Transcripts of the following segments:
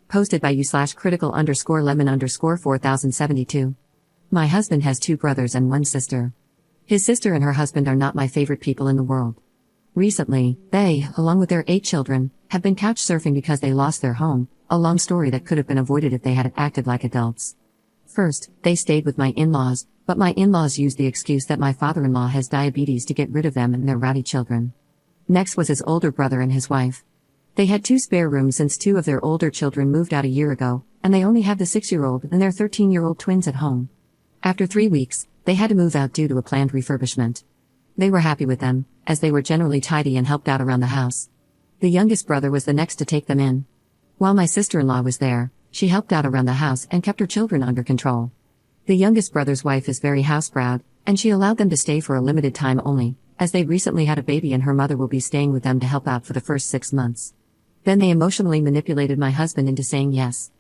Posted by u/critical_lemon_4072. My husband has 2 brothers and 1 sister. His sister and her husband are not my favorite people in the world. Recently, they, along with their 8 children, have been couch surfing because they lost their home, a long story that could have been avoided if they had acted like adults. First, they stayed with my in-laws, but my in-laws used the excuse that my father-in-law has diabetes to get rid of them and their rowdy children. Next was his older brother and his wife. They had 2 spare rooms since 2 of their older children moved out a year ago, and they only have the 6-year-old and their 13-year-old twins at home. After 3 weeks, they had to move out due to a planned refurbishment. They were happy with them, as they were generally tidy and helped out around the house. The youngest brother was the next to take them in. While my sister-in-law was there, she helped out around the house and kept her children under control. The youngest brother's wife is very house-proud, and she allowed them to stay for a limited time only, as they recently had a baby and her mother will be staying with them to help out for the first 6 months. Then they emotionally manipulated my husband into saying yes.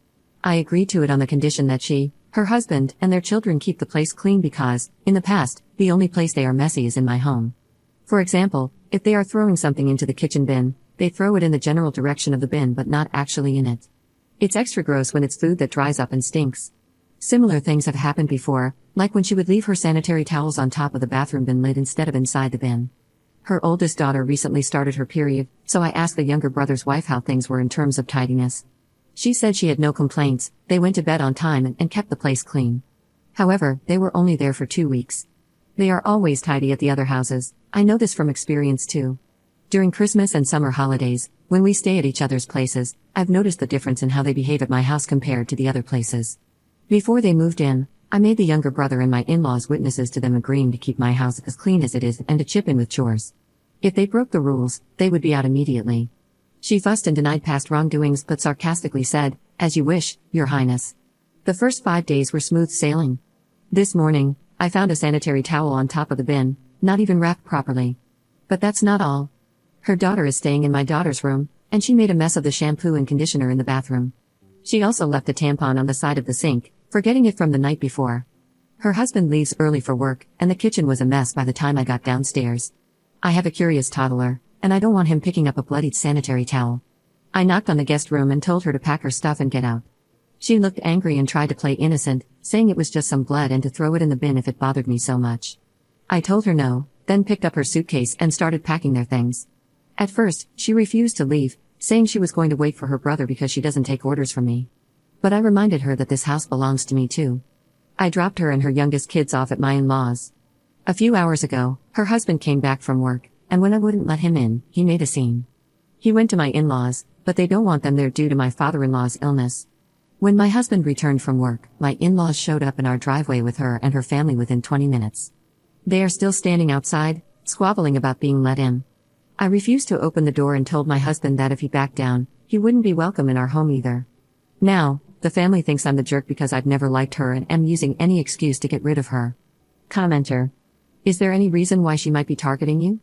I agreed to it on the condition that she, her husband, and their children keep the place clean because, in the past, the only place they are messy is in my home. For example, if they are throwing something into the kitchen bin, they throw it in the general direction of the bin but not actually in it. It's extra gross when it's food that dries up and stinks. Similar things have happened before, like when she would leave her sanitary towels on top of the bathroom bin lid instead of inside the bin. Her oldest daughter recently started her period, so I asked the younger brother's wife how things were in terms of tidiness. She said she had no complaints, they went to bed on time and kept the place clean. However, they were only there for 2 weeks. They are always tidy at the other houses, I know this from experience too. During Christmas and summer holidays, when we stay at each other's places, I've noticed the difference in how they behave at my house compared to the other places. Before they moved in, I made the younger brother and my in-laws witnesses to them agreeing to keep my house as clean as it is and to chip in with chores. If they broke the rules, they would be out immediately. She fussed and denied past wrongdoings but sarcastically said, "As you wish, Your Highness." The first 5 days were smooth sailing. This morning, I found a sanitary towel on top of the bin, not even wrapped properly. But that's not all. Her daughter is staying in my daughter's room, and she made a mess of the shampoo and conditioner in the bathroom. She also left a tampon on the side of the sink, forgetting it from the night before. Her husband leaves early for work, and the kitchen was a mess by the time I got downstairs. I have a curious toddler, and I don't want him picking up a bloodied sanitary towel. I knocked on the guest room and told her to pack her stuff and get out. She looked angry and tried to play innocent, saying it was just some blood and to throw it in the bin if it bothered me so much. I told her no, then picked up her suitcase and started packing their things. At first, she refused to leave, saying she was going to wait for her brother because she doesn't take orders from me. But I reminded her that this house belongs to me too. I dropped her and her youngest kids off at my in-laws. A few hours ago, her husband came back from work, and when I wouldn't let him in, he made a scene. He went to my in-laws, but they don't want them there due to my father-in-law's illness. When my husband returned from work, my in-laws showed up in our driveway with her and her family within 20 minutes. They are still standing outside, squabbling about being let in. I refused to open the door and told my husband that if he backed down, he wouldn't be welcome in our home either. Now, the family thinks I'm the jerk because I've never liked her and am using any excuse to get rid of her. Commenter. Is there any reason why she might be targeting you?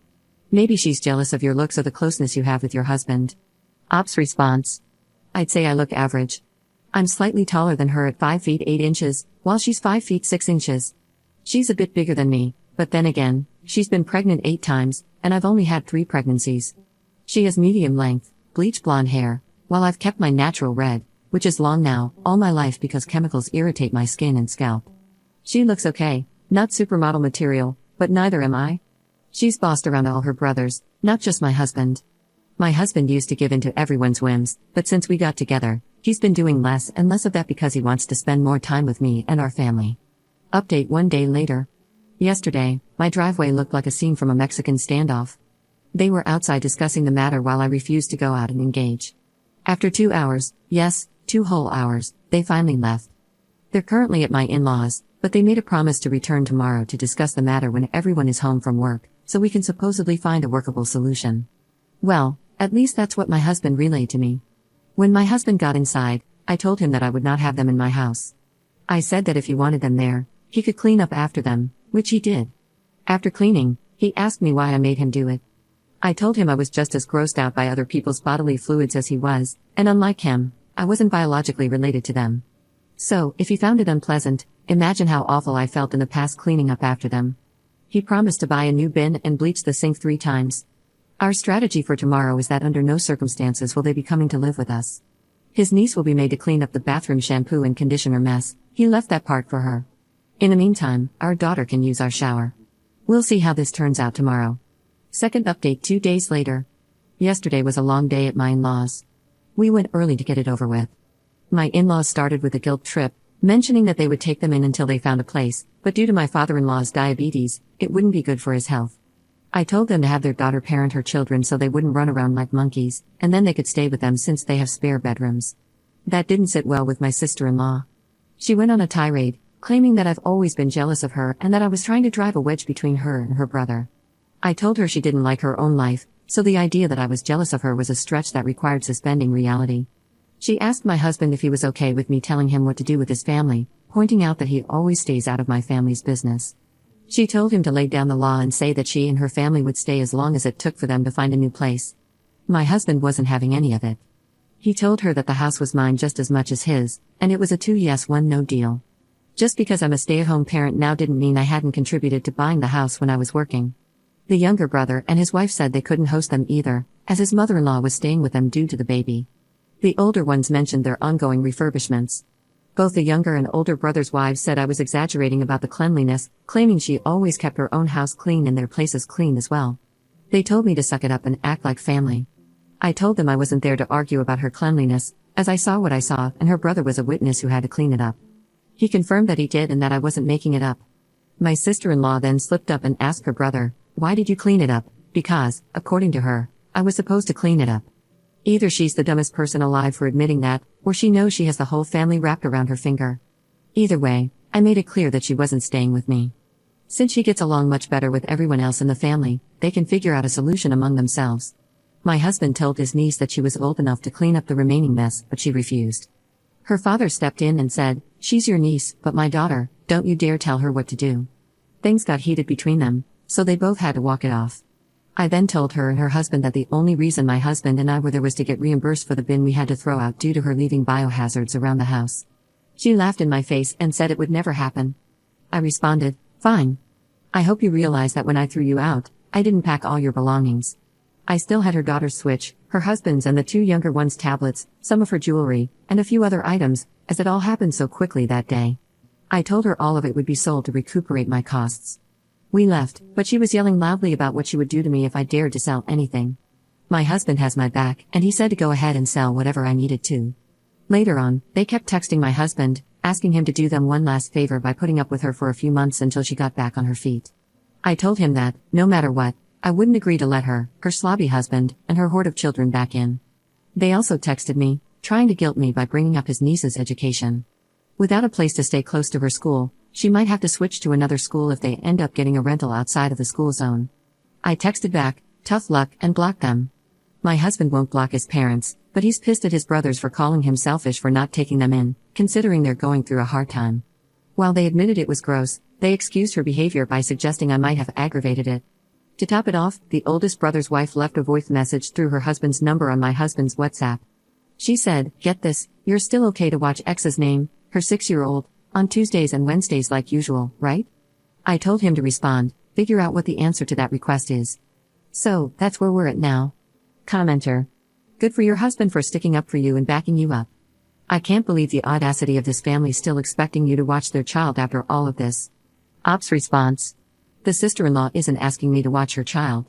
Maybe she's jealous of your looks or the closeness you have with your husband. Ops response. I'd say I look average. I'm slightly taller than her at 5 feet 8 inches, while she's 5 feet 6 inches. She's a bit bigger than me, but then again, she's been pregnant 8 times, and I've only had 3 pregnancies. She has medium length, bleach blonde hair, while I've kept my natural red, which is long now, all my life because chemicals irritate my skin and scalp. She looks okay, not supermodel material, but neither am I. She's bossed around all her brothers, not just my husband. My husband used to give in to everyone's whims, but since we got together, he's been doing less and less of that because he wants to spend more time with me and our family. Update 1 day later. Yesterday, my driveway looked like a scene from a Mexican standoff. They were outside discussing the matter while I refused to go out and engage. After 2 hours, yes, 2 whole hours, they finally left. They're currently at my in-laws, but they made a promise to return tomorrow to discuss the matter when everyone is home from work, so we can supposedly find a workable solution. Well, at least that's what my husband relayed to me. When my husband got inside, I told him that I would not have them in my house. I said that if he wanted them there, he could clean up after them, which he did. After cleaning, he asked me why I made him do it. I told him I was just as grossed out by other people's bodily fluids as he was, and unlike him, I wasn't biologically related to them. So, if he found it unpleasant, imagine how awful I felt in the past cleaning up after them. He promised to buy a new bin and bleach the sink 3 times. Our strategy for tomorrow is that under no circumstances will they be coming to live with us. His niece will be made to clean up the bathroom shampoo and conditioner mess. He left that part for her. In the meantime, our daughter can use our shower. We'll see how this turns out tomorrow. Second update 2 days later. Yesterday was a long day at my in-laws. We went early to get it over with. My in-laws started with a guilt trip, mentioning that they would take them in until they found a place, but due to my father-in-law's diabetes, it wouldn't be good for his health. I told them to have their daughter parent her children so they wouldn't run around like monkeys, and then they could stay with them since they have spare bedrooms. That didn't sit well with my sister-in-law. She went on a tirade, claiming that I've always been jealous of her and that I was trying to drive a wedge between her and her brother. I told her she didn't like her own life, so the idea that I was jealous of her was a stretch that required suspending reality. She asked my husband if he was okay with me telling him what to do with his family, pointing out that he always stays out of my family's business. She told him to lay down the law and say that she and her family would stay as long as it took for them to find a new place. My husband wasn't having any of it. He told her that the house was mine just as much as his, and it was a 2 yes 1 no deal. Just because I'm a stay-at-home parent now didn't mean I hadn't contributed to buying the house when I was working. The younger brother and his wife said they couldn't host them either, as his mother-in-law was staying with them due to the baby. The older ones mentioned their ongoing refurbishments. Both the younger and older brothers' wives said I was exaggerating about the cleanliness, claiming she always kept her own house clean and their places clean as well. They told me to suck it up and act like family. I told them I wasn't there to argue about her cleanliness, as I saw what I saw and her brother was a witness who had to clean it up. He confirmed that he did and that I wasn't making it up. My sister-in-law then slipped up and asked her brother, "Why did you clean it up?" Because, according to her, I was supposed to clean it up. Either she's the dumbest person alive for admitting that, or she knows she has the whole family wrapped around her finger. Either way, I made it clear that she wasn't staying with me. Since she gets along much better with everyone else in the family, they can figure out a solution among themselves. My husband told his niece that she was old enough to clean up the remaining mess, but she refused. Her father stepped in and said, "She's your niece, but my daughter, don't you dare tell her what to do." Things got heated between them, so they both had to walk it off. I then told her and her husband that the only reason my husband and I were there was to get reimbursed for the bin we had to throw out due to her leaving biohazards around the house. She laughed in my face and said it would never happen. I responded, "Fine. I hope you realize that when I threw you out, I didn't pack all your belongings." I still had her daughter's Switch, her husband's and the 2 younger ones' tablets, some of her jewelry, and a few other items, as it all happened so quickly that day. I told her all of it would be sold to recuperate my costs. We left, but she was yelling loudly about what she would do to me if I dared to sell anything. My husband has my back, and he said to go ahead and sell whatever I needed to. Later on, they kept texting my husband, asking him to do them one last favor by putting up with her for a few months until she got back on her feet. I told him that, no matter what, I wouldn't agree to let her, her slobby husband, and her horde of children back in. They also texted me, trying to guilt me by bringing up his niece's education. Without a place to stay close to her school, she might have to switch to another school if they end up getting a rental outside of the school zone. I texted back, "Tough luck," and blocked them. My husband won't block his parents, but he's pissed at his brothers for calling him selfish for not taking them in, considering they're going through a hard time. While they admitted it was gross, they excused her behavior by suggesting I might have aggravated it. To top it off, the oldest brother's wife left a voice message through her husband's number on my husband's WhatsApp. She said, "Get this, you're still okay to watch X's name, her 6-year-old, on Tuesdays and Wednesdays like usual, right?" I told him to respond, "Figure out what the answer to that request is." So, that's where we're at now. Commenter. Good for your husband for sticking up for you and backing you up. I can't believe the audacity of this family still expecting you to watch their child after all of this. Ops response. The sister-in-law isn't asking me to watch her child.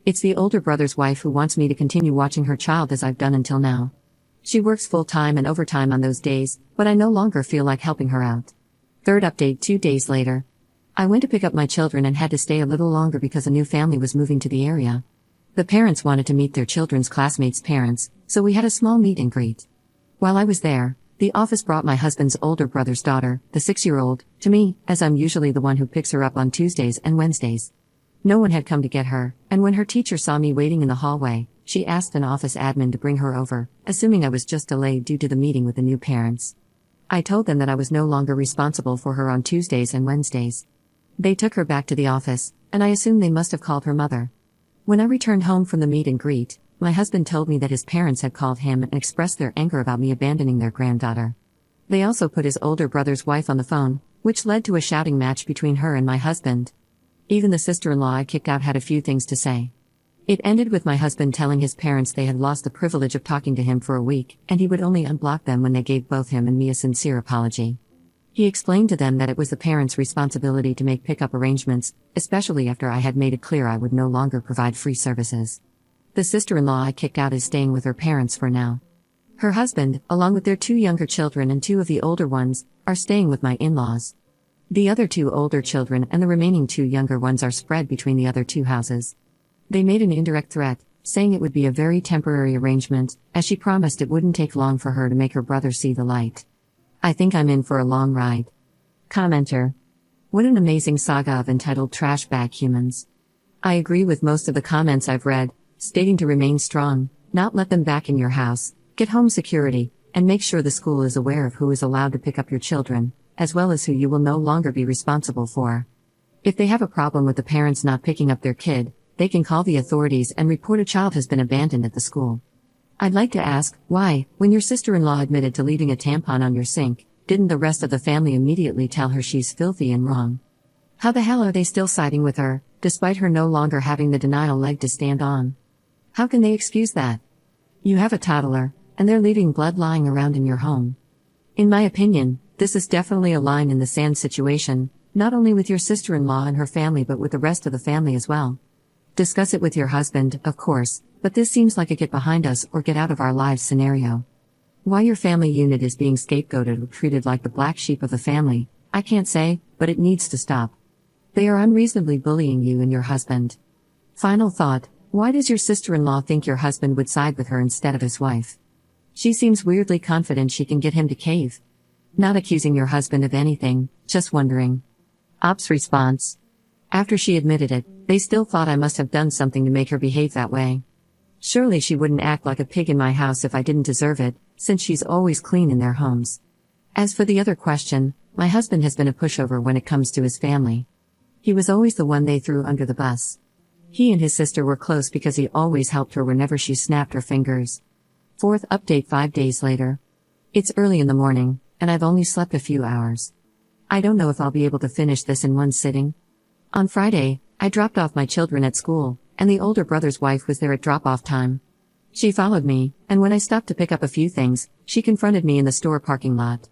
It's the older brother's wife who wants me to continue watching her child as I've done until now. She works full-time and overtime on those days, but I no longer feel like helping her out. Third update 2 days later. I went to pick up my children and had to stay a little longer because a new family was moving to the area. The parents wanted to meet their children's classmates' parents, so we had a small meet and greet. While I was there, the office brought my husband's older brother's daughter, the 6-year-old, to me, as I'm usually the one who picks her up on Tuesdays and Wednesdays. No one had come to get her, and when her teacher saw me waiting in the hallway, she asked an office admin to bring her over, assuming I was just delayed due to the meeting with the new parents. I told them that I was no longer responsible for her on Tuesdays and Wednesdays. They took her back to the office, and I assumed they must have called her mother. When I returned home from the meet and greet, my husband told me that his parents had called him and expressed their anger about me abandoning their granddaughter. They also put his older brother's wife on the phone, which led to a shouting match between her and my husband. Even the sister-in-law I kicked out had a few things to say. It ended with my husband telling his parents they had lost the privilege of talking to him for a week, and he would only unblock them when they gave both him and me a sincere apology. He explained to them that it was the parents' responsibility to make pickup arrangements, especially after I had made it clear I would no longer provide free services. The sister-in-law I kicked out is staying with her parents for now. Her husband, along with their 2 younger children and 2 of the older ones, are staying with my in-laws. The other 2 older children and the remaining 2 younger ones are spread between the other 2 houses. They made an indirect threat, saying it would be a very temporary arrangement, as she promised it wouldn't take long for her to make her brother see the light. I think I'm in for a long ride. Commenter. What an amazing saga of entitled trash bag humans. I agree with most of the comments I've read, stating to remain strong, not let them back in your house, get home security, and make sure the school is aware of who is allowed to pick up your children, as well as who you will no longer be responsible for. If they have a problem with the parents not picking up their kid, they can call the authorities and report a child has been abandoned at the school. I'd like to ask, why, when your sister-in-law admitted to leaving a tampon on your sink, didn't the rest of the family immediately tell her she's filthy and wrong? How the hell are they still siding with her, despite her no longer having the denial leg to stand on? How can they excuse that? You have a toddler, and they're leaving blood lying around in your home. In my opinion, this is definitely a line in the sand situation, not only with your sister-in-law and her family but with the rest of the family as well. Discuss it with your husband, of course, but this seems like a get behind us or get out of our lives scenario. Why your family unit is being scapegoated or treated like the black sheep of the family, I can't say, but it needs to stop. They are unreasonably bullying you and your husband. Final thought, why does your sister-in-law think your husband would side with her instead of his wife? She seems weirdly confident she can get him to cave. Not accusing your husband of anything, just wondering. Ops response. After she admitted it, they still thought I must have done something to make her behave that way. Surely she wouldn't act like a pig in my house if I didn't deserve it, since she's always clean in their homes. As for the other question, my husband has been a pushover when it comes to his family. He was always the one they threw under the bus. He and his sister were close because he always helped her whenever she snapped her fingers. 4th update 5 days later. It's early in the morning, and I've only slept a few hours. I don't know if I'll be able to finish this in one sitting. On Friday, I dropped off my children at school, and the older brother's wife was there at drop-off time. She followed me, and when I stopped to pick up a few things, she confronted me in the store parking lot.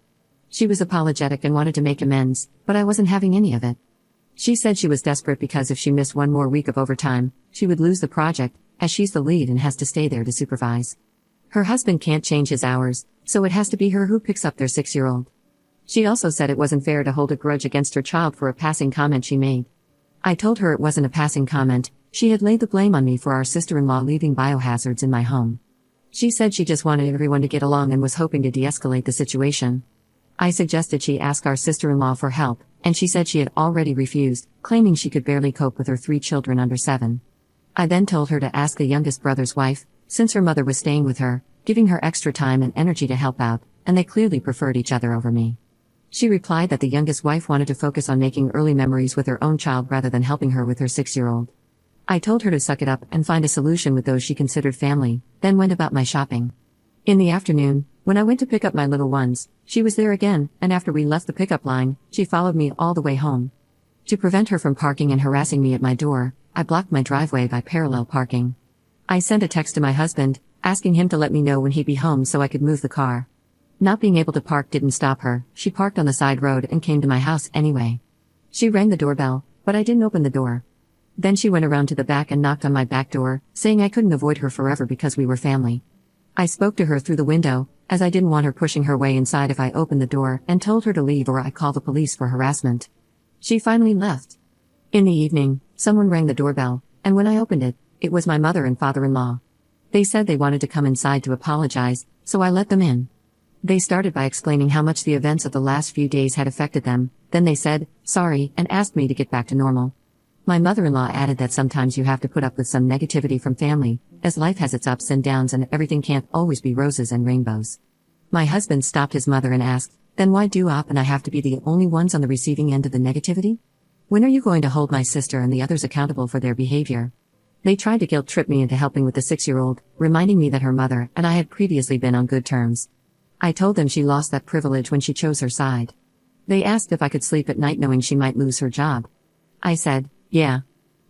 She was apologetic and wanted to make amends, but I wasn't having any of it. She said she was desperate because if she missed one more week of overtime, she would lose the project, as she's the lead and has to stay there to supervise. Her husband can't change his hours, so it has to be her who picks up their 6-year-old. She also said it wasn't fair to hold a grudge against her child for a passing comment she made. I told her it wasn't a passing comment, she had laid the blame on me for our sister-in-law leaving biohazards in my home. She said she just wanted everyone to get along and was hoping to de-escalate the situation. I suggested she ask our sister-in-law for help, and she said she had already refused, claiming she could barely cope with her 3 children under 7. I then told her to ask the youngest brother's wife, since her mother was staying with her, giving her extra time and energy to help out, and they clearly preferred each other over me. She replied that the youngest wife wanted to focus on making early memories with her own child rather than helping her with her 6-year-old. I told her to suck it up and find a solution with those she considered family, then went about my shopping. In the afternoon, when I went to pick up my little ones, she was there again, and after we left the pickup line, she followed me all the way home. To prevent her from parking and harassing me at my door, I blocked my driveway by parallel parking. I sent a text to my husband, asking him to let me know when he'd be home so I could move the car. Not being able to park didn't stop her, she parked on the side road and came to my house anyway. She rang the doorbell, but I didn't open the door. Then she went around to the back and knocked on my back door, saying I couldn't avoid her forever because we were family. I spoke to her through the window, as I didn't want her pushing her way inside if I opened the door, and told her to leave or I'd call the police for harassment. She finally left. In the evening, someone rang the doorbell, and when I opened it, it was my mother and father-in-law. They said they wanted to come inside to apologize, so I let them in. They started by explaining how much the events of the last few days had affected them, then they said, sorry, and asked me to get back to normal. My mother-in-law added that sometimes you have to put up with some negativity from family, as life has its ups and downs and everything can't always be roses and rainbows. My husband stopped his mother and asked, then why do Op and I have to be the only ones on the receiving end of the negativity? When are you going to hold my sister and the others accountable for their behavior? They tried to guilt-trip me into helping with the 6-year-old, reminding me that her mother and I had previously been on good terms. I told them she lost that privilege when she chose her side. They asked if I could sleep at night knowing she might lose her job. I said, yeah.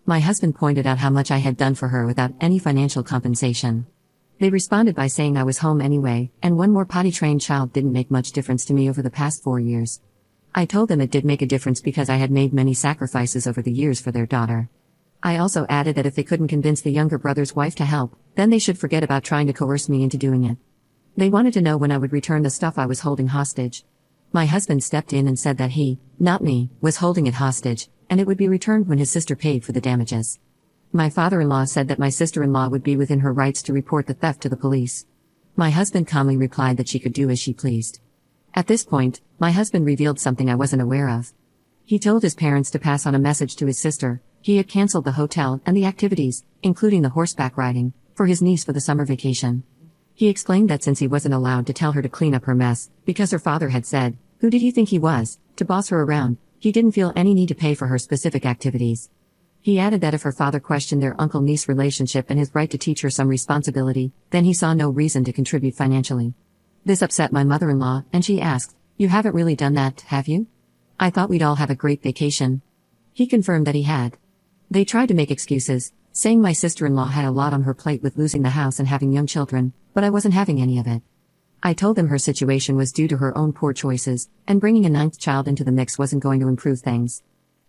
My husband pointed out how much I had done for her without any financial compensation. They responded by saying I was home anyway, and one more potty-trained child didn't make much difference to me over the past 4 years. I told them it did make a difference because I had made many sacrifices over the years for their daughter. I also added that if they couldn't convince the younger brother's wife to help, then they should forget about trying to coerce me into doing it. They wanted to know when I would return the stuff I was holding hostage. My husband stepped in and said that he, not me, was holding it hostage, and it would be returned when his sister paid for the damages. My father-in-law said that my sister-in-law would be within her rights to report the theft to the police. My husband calmly replied that she could do as she pleased. At this point, my husband revealed something I wasn't aware of. He told his parents to pass on a message to his sister. He had canceled the hotel and the activities, including the horseback riding, for his niece for the summer vacation. He explained that since he wasn't allowed to tell her to clean up her mess, because her father had said, "Who did he think he was, to boss her around?" he didn't feel any need to pay for her specific activities. He added that if her father questioned their uncle-niece relationship and his right to teach her some responsibility, then he saw no reason to contribute financially. This upset my mother-in-law, and she asked, "You haven't really done that, have you? I thought we'd all have a great vacation." He confirmed that he had. They tried to make excuses, saying my sister-in-law had a lot on her plate with losing the house and having young children, but I wasn't having any of it. I told them her situation was due to her own poor choices, and bringing a 9th child into the mix wasn't going to improve things.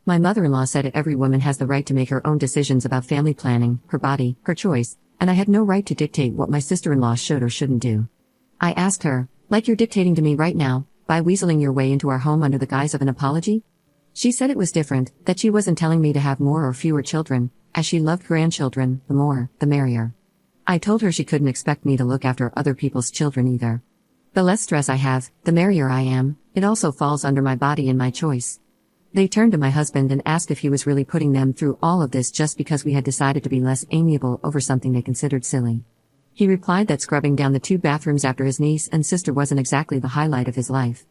My mother-in-law said every woman has the right to make her own decisions about family planning, her body, her choice, and I had no right to dictate what my sister-in-law should or shouldn't do. I asked her, "Like you're dictating to me right now, by weaseling your way into our home under the guise of an apology?" She said it was different, that she wasn't telling me to have more or fewer children, as she loved grandchildren, the more, the merrier. I told her she couldn't expect me to look after other people's children either. The less stress I have, the merrier I am, it also falls under my body and my choice. They turned to my husband and asked if he was really putting them through all of this just because we had decided to be less amiable over something they considered silly. He replied that scrubbing down the 2 bathrooms after his niece and sister wasn't exactly the highlight of his life.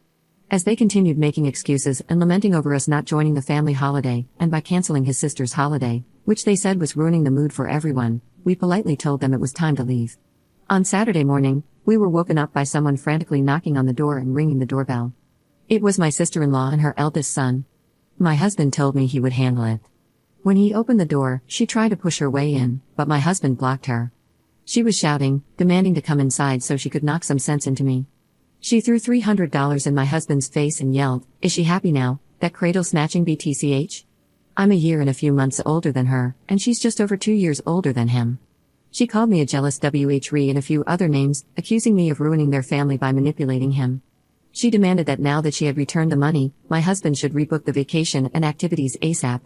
As they continued making excuses and lamenting over us not joining the family holiday, and by canceling his sister's holiday, which they said was ruining the mood for everyone, we politely told them it was time to leave. On Saturday morning, we were woken up by someone frantically knocking on the door and ringing the doorbell. It was my sister-in-law and her eldest son. My husband told me he would handle it. When he opened the door, she tried to push her way in, but my husband blocked her. She was shouting, demanding to come inside so she could knock some sense into me. She threw $300 in my husband's face and yelled, "Is she happy now, that cradle-snatching BTCH? I'm a year and a few months older than her, and she's just over 2 years older than him." She called me a jealous WHRE and a few other names, accusing me of ruining their family by manipulating him. She demanded that now that she had returned the money, my husband should rebook the vacation and activities ASAP.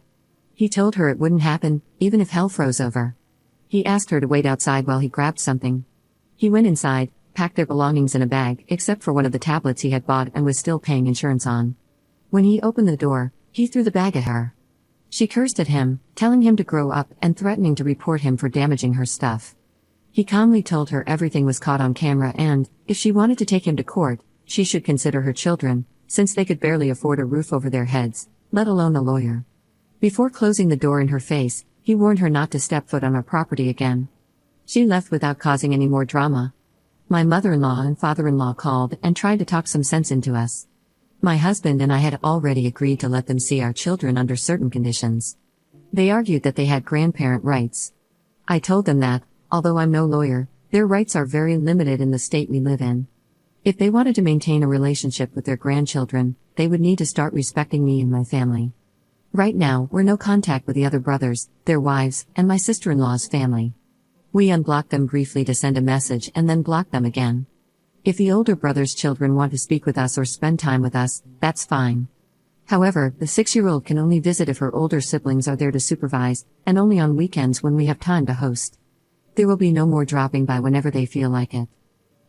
He told her it wouldn't happen, even if hell froze over. He asked her to wait outside while he grabbed something. He went inside, packed their belongings in a bag, except for one of the tablets he had bought and was still paying insurance on. When he opened the door, he threw the bag at her. She cursed at him, telling him to grow up and threatening to report him for damaging her stuff. He calmly told her everything was caught on camera and, if she wanted to take him to court, she should consider her children, since they could barely afford a roof over their heads, let alone a lawyer. Before closing the door in her face, he warned her not to step foot on our property again. She left without causing any more drama. My mother-in-law and father-in-law called and tried to talk some sense into us. My husband and I had already agreed to let them see our children under certain conditions. They argued that they had grandparent rights. I told them that, although I'm no lawyer, their rights are very limited in the state we live in. If they wanted to maintain a relationship with their grandchildren, they would need to start respecting me and my family. Right now, we're no contact with the other brothers, their wives, and my sister-in-law's family. We unblocked them briefly to send a message and then blocked them again. If the older brother's children want to speak with us or spend time with us, that's fine. However, the 6-year-old can only visit if her older siblings are there to supervise, and only on weekends when we have time to host. There will be no more dropping by whenever they feel like it.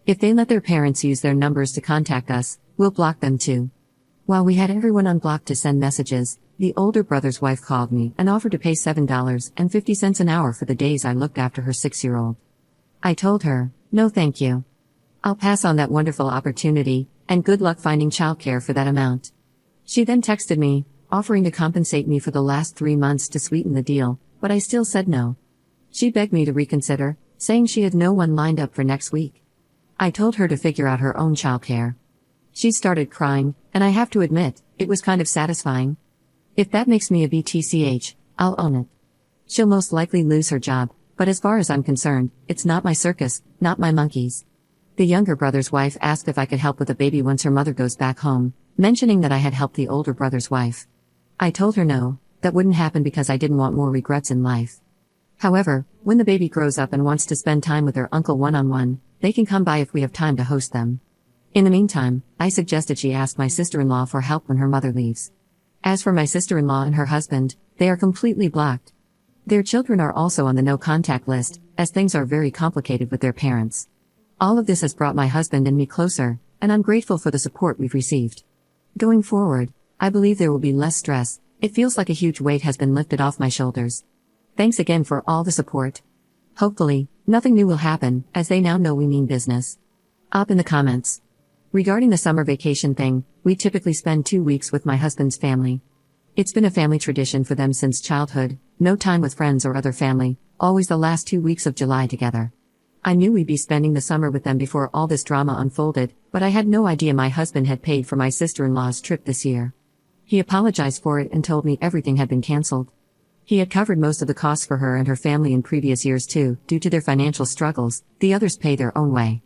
If they let their parents use their numbers to contact us, we'll block them too. While we had everyone unblocked to send messages, the older brother's wife called me and offered to pay $7.50 an hour for the days I looked after her 6-year-old. I told her, no thank you. I'll pass on that wonderful opportunity, and good luck finding childcare for that amount. She then texted me, offering to compensate me for the last 3 months to sweeten the deal, but I still said no. She begged me to reconsider, saying she had no one lined up for next week. I told her to figure out her own childcare. She started crying, and I have to admit, it was kind of satisfying. If that makes me a BTCH, I'll own it. She'll most likely lose her job, but as far as I'm concerned, it's not my circus, not my monkeys. The younger brother's wife asked if I could help with the baby once her mother goes back home, mentioning that I had helped the older brother's wife. I told her no, that wouldn't happen because I didn't want more regrets in life. However, when the baby grows up and wants to spend time with their uncle one-on-one, they can come by if we have time to host them. In the meantime, I suggested she ask my sister-in-law for help when her mother leaves. As for my sister-in-law and her husband, they are completely blocked. Their children are also on the no-contact list, as things are very complicated with their parents. All of this has brought my husband and me closer, and I'm grateful for the support we've received. Going forward, I believe there will be less stress. It feels like a huge weight has been lifted off my shoulders. Thanks again for all the support. Hopefully, nothing new will happen, as they now know we mean business. Up in the comments. Regarding the summer vacation thing, we typically spend 2 weeks with my husband's family. It's been a family tradition for them since childhood, no time with friends or other family, always the last 2 weeks of July together. I knew we'd be spending the summer with them before all this drama unfolded, but I had no idea my husband had paid for my sister-in-law's trip this year. He apologized for it and told me everything had been canceled. He had covered most of the costs for her and her family in previous years too, due to their financial struggles. The others pay their own way.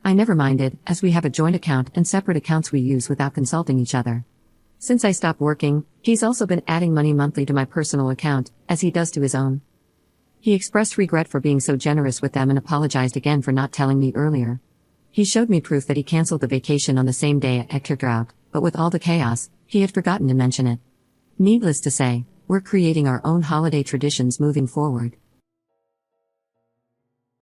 I never minded, as we have a joint account and separate accounts we use without consulting each other. Since I stopped working, he's also been adding money monthly to my personal account, as he does to his own. He expressed regret for being so generous with them and apologized again for not telling me earlier. He showed me proof that he canceled the vacation on the same day at Ekterdraut, but with all the chaos, he had forgotten to mention it. Needless to say, we're creating our own holiday traditions moving forward.